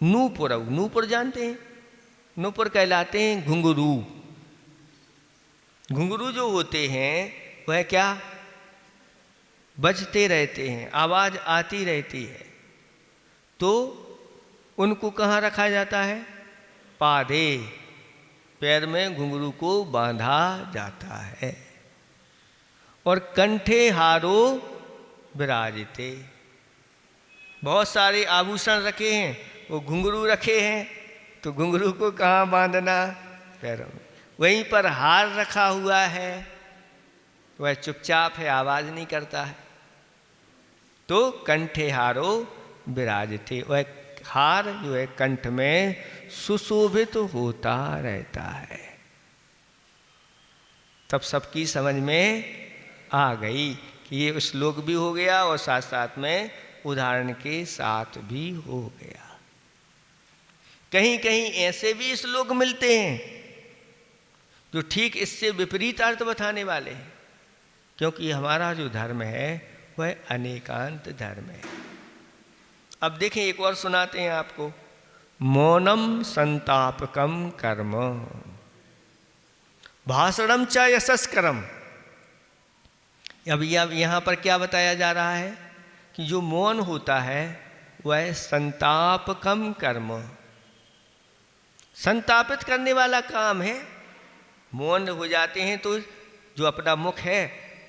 नूपुरऊ, नूपुर जानते हैं, नूपुर कहलाते हैं घुंघरू। घुंघरू जो होते हैं वह क्या बजते रहते हैं, आवाज़ आती रहती है, तो उनको कहाँ रखा जाता है? पादे, पैर में घुंघरू को बांधा जाता है। और कंठे हारो विराजिते, बहुत सारे आभूषण रखे हैं, वो घुंघरू रखे हैं, तो घुंघरू को कहाँ बांधना? पैरों में। वहीं पर हार रखा हुआ है, वह चुपचाप है, आवाज़ नहीं करता है, तो कंठे हारो विराजते, वह हार जो है कंठ में सुशोभित होता रहता है। तब सबकी समझ में आ गई कि ये श्लोक भी हो गया और साथ साथ में उदाहरण के साथ भी हो गया। कहीं कहीं ऐसे भी श्लोक मिलते हैं जो ठीक इससे विपरीत अर्थ बताने वाले हैं, क्योंकि हमारा जो धर्म है वह अनेकांत धर्म है। अब देखें, एक और सुनाते हैं आपको, मौनम संतापकम कर्म भाषणम च यशस्करम। अब यहाँ पर क्या बताया जा रहा है कि जो मौन होता है वह संतापकम कर्म, संतापित करने वाला काम है। मौन हो जाते हैं तो जो अपना मुख है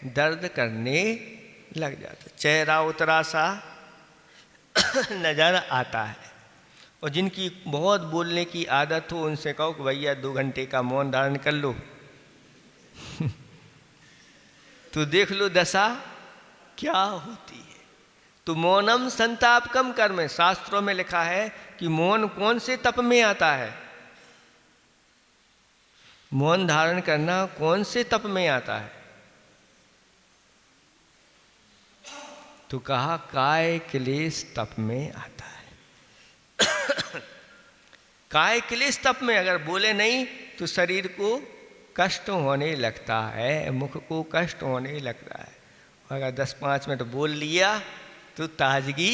दर्द करने लग जाता, चेहरा उतरा सा नज़र आता है। और जिनकी बहुत बोलने की आदत हो उनसे कहो कि भैया 2 घंटे का मौन धारण कर लो तो देख लो दशा क्या होती है। तो मौनम संतापकम कर्म, शास्त्रों में लिखा है कि मौन कौन से तप में आता है? मौन धारण करना कौन से तप में आता है? तो कहा काय क्लेश तप में आता है। काय क्लेश तप में अगर बोले नहीं तो शरीर को कष्ट होने लगता है, मुख को कष्ट होने लगता है। अगर 10-5 मिनट बोल लिया तो ताजगी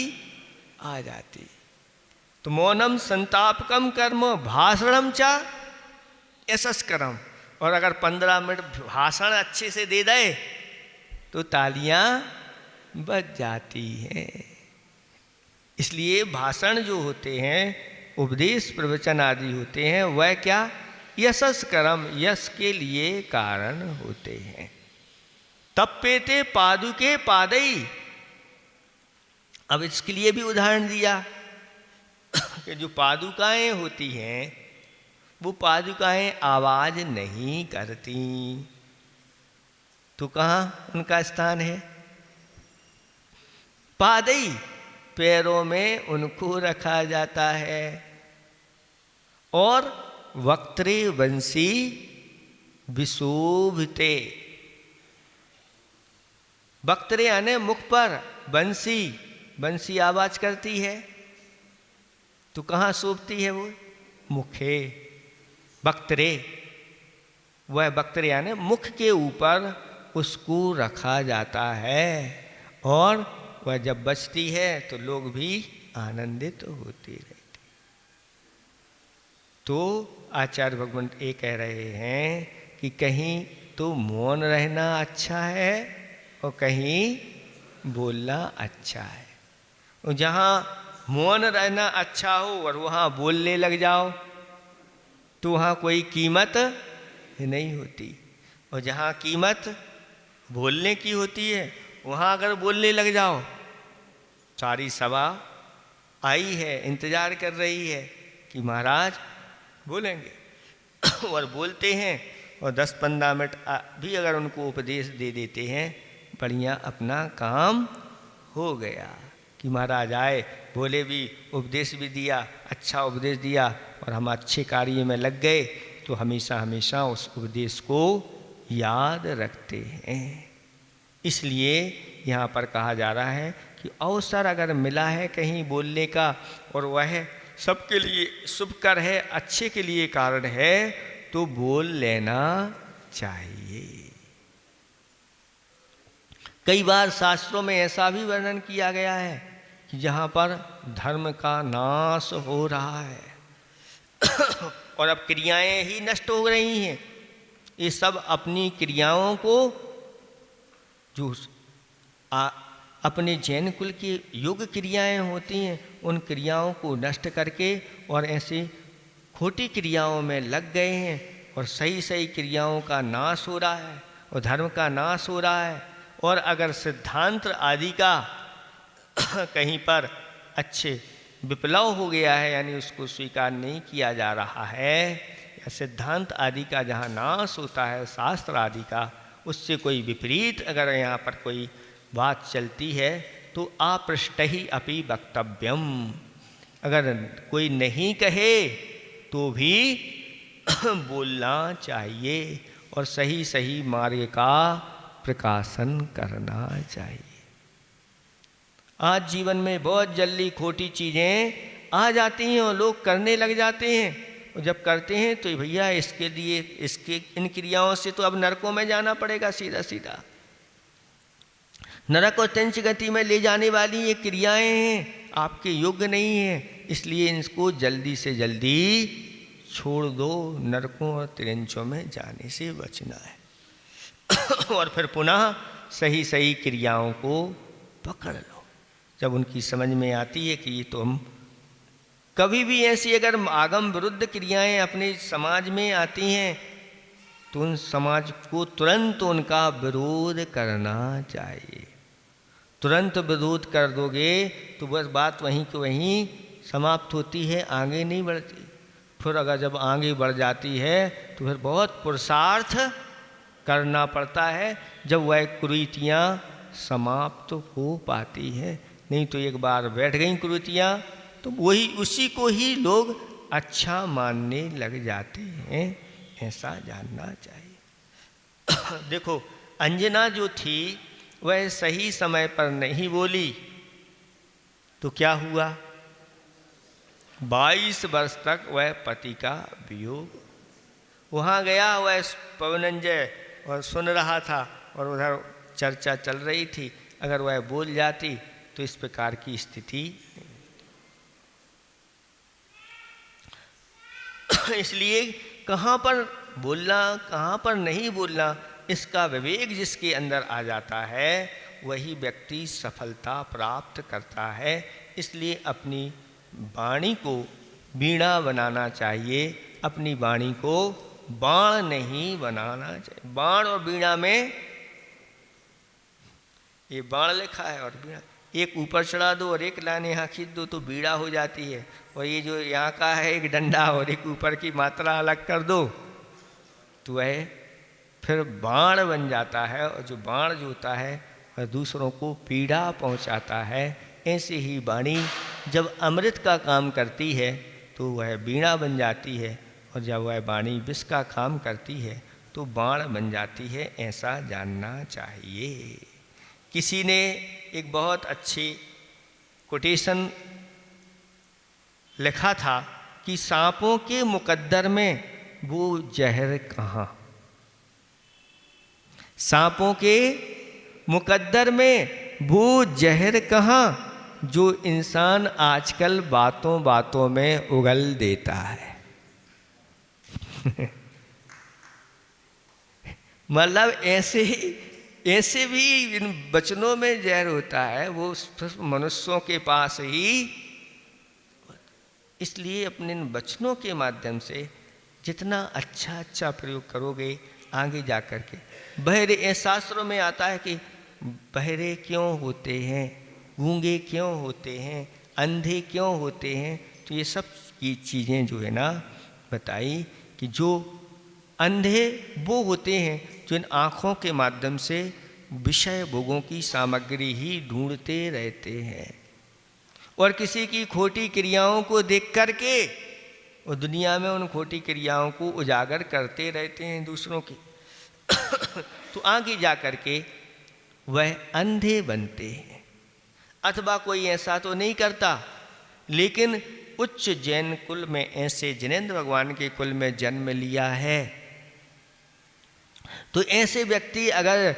आ जाती। तो मौनम संतापकम कर्म भाषणम चा यशस्करम। और अगर 15 मिनट भाषण अच्छे से दे दे तो तालियां बज जाती हैं। इसलिए भाषण जो होते हैं, उपदेश प्रवचन आदि होते हैं, वह क्या यशस्करम, यश के लिए कारण होते हैं। तप्पेते पादुके पादई। अब इसके लिए भी उदाहरण दिया कि जो पादुकाएं होती हैं वो पादुकाएं आवाज नहीं करती, तो कहाँ उनका स्थान है? पादई, पैरों में उनको रखा जाता है। और वक्त्रे वंशी विशोभते, वक्त्रे यानी मुख पर, बंसी, बंसी आवाज करती है। तो कहाँ शोभती है वो? मुखे, वक्त्रे। वह वक्त्र यानी मुख के ऊपर उसको रखा जाता है और वह जब बचती है तो लोग भी आनंदित होते रहते। तो आचार्य भगवान ये कह रहे हैं कि कहीं तो मौन रहना अच्छा है और कहीं बोलना अच्छा है। और जहाँ मौन रहना अच्छा हो और वहाँ बोलने लग जाओ तो वहाँ कोई कीमत नहीं होती। और जहाँ कीमत बोलने की होती है वहाँ अगर बोलने लग जाओ, सारी सभा आई है, इंतज़ार कर रही है कि महाराज बोलेंगे और बोलते हैं और 10-15 मिनट भी अगर उनको उपदेश दे देते हैं, बढ़िया अपना काम हो गया कि महाराज आए, बोले भी, उपदेश भी दिया, अच्छा उपदेश दिया और हम अच्छे कार्य में लग गए, तो हमेशा हमेशा उस उपदेश को याद रखते हैं। इसलिए यहाँ पर कहा जा रहा है कि अवसर अगर मिला है कहीं बोलने का और वह सबके लिए शुभकर है, अच्छे के लिए कारण है, तो बोल लेना चाहिए। कई बार शास्त्रों में ऐसा भी वर्णन किया गया है कि जहाँ पर धर्म का नाश हो रहा है और अब क्रियाएं ही नष्ट हो रही हैं, ये सब अपनी क्रियाओं को जो अपने जैन कुल की योग क्रियाएं होती हैं उन क्रियाओं को नष्ट करके और ऐसे खोटी क्रियाओं में लग गए हैं और सही सही क्रियाओं का नाश हो रहा है और धर्म का नाश हो रहा है। और अगर सिद्धांत आदि का कहीं पर अच्छे विप्लव हो गया है, यानी उसको स्वीकार नहीं किया जा रहा है, या सिद्धांत आदि का जहाँ नाश होता है, शास्त्र आदि का, उससे कोई विपरीत अगर यहाँ पर कोई बात चलती है तो आपृष्ट ही अपि वक्तव्यम। अगर कोई नहीं कहे तो भी बोलना चाहिए और सही सही मार्ग का प्रकाशन करना चाहिए। आज जीवन में बहुत जल्दी खोटी चीज़ें आ जाती हैं और लोग करने लग जाते हैं, और जब करते हैं तो भैया इसके लिए इसके इन क्रियाओं से तो अब नरकों में जाना पड़ेगा सीधा सीधा। नरक और तंच गति में ले जाने वाली ये क्रियाएं हैं, आपके योग्य नहीं हैं, इसलिए इनको जल्दी से जल्दी छोड़ दो, नरकों और तिरंचों में जाने से बचना है और फिर पुनः सही सही क्रियाओं को पकड़ लो। जब उनकी समझ में आती है कि ये तो हम कभी भी ऐसी अगर आगम विरुद्ध क्रियाएं अपने समाज में आती हैं तो उन समाज को तुरंत उनका विरोध करना चाहिए। तुरंत विरोध कर दोगे तो बस बात वहीं की वहीं समाप्त होती है, आगे नहीं बढ़ती। फिर अगर जब आगे बढ़ जाती है तो फिर बहुत पुरुषार्थ करना पड़ता है जब वह कुरीतियाँ समाप्त हो पाती है। नहीं तो एक बार बैठ गई कुरीतियाँ तो वही उसी को ही लोग अच्छा मानने लग जाते हैं, ऐसा जानना चाहिए। देखो अंजना जो थी वह सही समय पर नहीं बोली तो क्या हुआ, 22 वर्ष तक वह पति का वियोग। वहाँ गया वह पवनंजय और सुन रहा था और उधर चर्चा चल रही थी, अगर वह बोल जाती तो इस प्रकार की स्थिति। इसलिए कहाँ पर बोलना कहाँ पर नहीं बोलना, इसका विवेक जिसके अंदर आ जाता है वही व्यक्ति सफलता प्राप्त करता है। इसलिए अपनी वाणी को वीणा बनाना चाहिए, अपनी वाणी को बाण नहीं बनाना चाहिए। बाण और वीणा में ये बाण लिखा है और वीणा, एक ऊपर चढ़ा दो और एक लाइन यहाँ खींच दो तो वीणा हो जाती है, और ये जो यहाँ का है एक डंडा और एक ऊपर की मात्रा अलग कर दो तो वह फिर बाण बन जाता है, और जो बाण जो होता है वह दूसरों को पीड़ा पहुँचाता है। ऐसे ही वाणी जब अमृत का काम करती है तो वह वीणा बन जाती है, और जब वह वाणी विष का काम करती है तो बाण बन जाती है, ऐसा जानना चाहिए। किसी ने एक बहुत अच्छी कोटेशन लिखा था कि सांपों के मुकद्दर में वो जहर कहाँ, सांपों के मुकद्दर में वो जहर कहाँ जो इंसान आजकल बातों बातों में उगल देता है। मतलब ऐसे भी इन वचनों में जहर होता है, वो मनुष्यों के पास ही। इसलिए अपने इन वचनों के माध्यम से जितना अच्छा प्रयोग करोगे आगे जा कर के। बहरे, शास्त्रों में आता है कि बहरे क्यों होते हैं, गूंगे क्यों होते हैं, अंधे क्यों होते हैं। तो ये सब की चीज़ें जो है ना बताई कि जो अंधे वो होते हैं जो इन आँखों के माध्यम से विषय भोगों की सामग्री ही ढूंढते रहते हैं और किसी की खोटी क्रियाओं को देख कर के वो दुनिया में उन खोटी क्रियाओं को उजागर करते रहते हैं दूसरों की। तो आगे जा कर के वह अंधे बनते हैं। अथवा कोई ऐसा तो नहीं करता, लेकिन उच्च जैन कुल में ऐसे जिनेंद्र भगवान के कुल में जन्म लिया है, तो ऐसे व्यक्ति अगर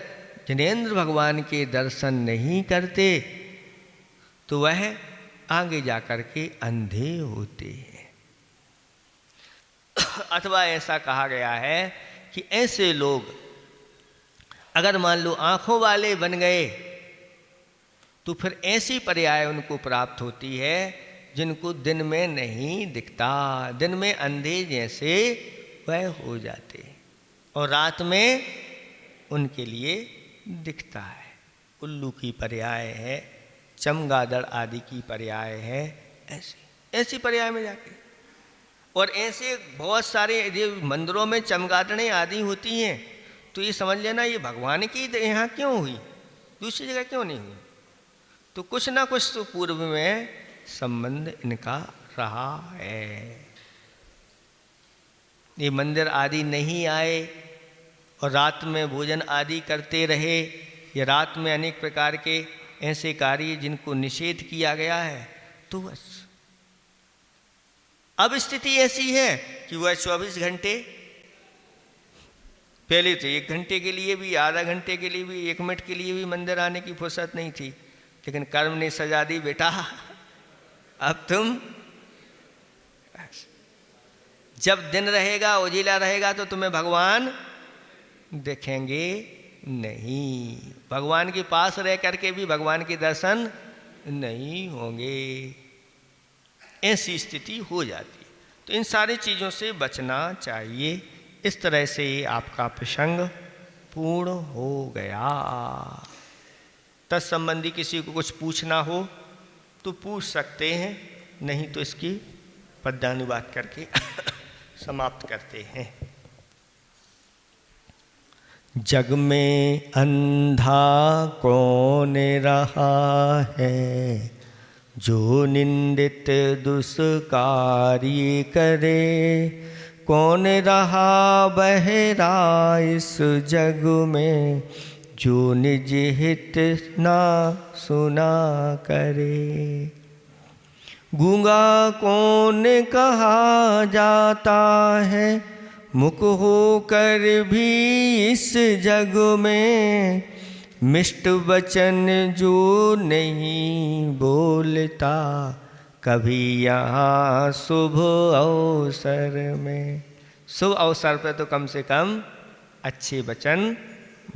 जिनेंद्र भगवान के दर्शन नहीं करते तो वह आगे जाकर के अंधे होते हैं। अथवा ऐसा कहा गया है कि ऐसे लोग अगर मान लो आँखों वाले बन गए तो फिर ऐसी पर्याय उनको प्राप्त होती है जिनको दिन में नहीं दिखता, दिन में अंधे जैसे वह हो जाते और रात में उनके लिए दिखता है। उल्लू की पर्याय है, चमगादड़ आदि की पर्याय है, ऐसी पर्याय में जाके। और ऐसे बहुत सारे मंदिरों में चमगादड़ें आदि होती हैं, तो ये समझ लेना ये भगवान की यहाँ क्यों हुई, दूसरी जगह क्यों नहीं हुई। तो कुछ ना कुछ तो पूर्व में संबंध इनका रहा है। ये मंदिर आदि नहीं आए और रात में भोजन आदि करते रहे, या रात में अनेक प्रकार के ऐसे कार्य जिनको निषेध किया गया है, तो बस अब स्थिति ऐसी है कि वह 24 घंटे, पहले तो 1 घंटे के लिए भी, आधा घंटे के लिए भी, 1 मिनट के लिए भी मंदिर आने की फुर्सत नहीं थी, लेकिन कर्म ने सजा दी बेटा, अब तुम जब दिन रहेगा उजीला रहेगा तो तुम्हें भगवान देखेंगे नहीं, भगवान के पास रह करके भी भगवान के दर्शन नहीं होंगे, ऐसी स्थिति हो जाती है। तो इन सारी चीज़ों से बचना चाहिए। इस तरह से आपका प्रसंग पूर्ण हो गया। तत्संबंधी किसी को कुछ पूछना हो तो पूछ सकते हैं, नहीं तो इसकी पद्यानुवाद करके समाप्त करते हैं। जग में अंधा कौन रहा है, जो निंदित दुष्कार्य करे, कौन रहा बहरा इस जग में, जो निज हित ना सुना करे। गूंगा कौन कहा जाता है, मुख होकर भी इस जग में, मिष्ट वचन जो नहीं बोलता, कभी यहाँ शुभ अवसर में। शुभ अवसर पर तो कम से कम अच्छे वचन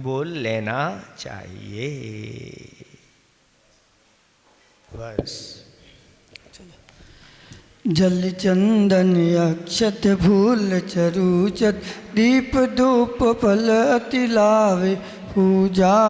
बोल लेना चाहिए। बस जल चंदन अक्षत फूल चरूचत, दीप धूप फल अति लावे पूजा।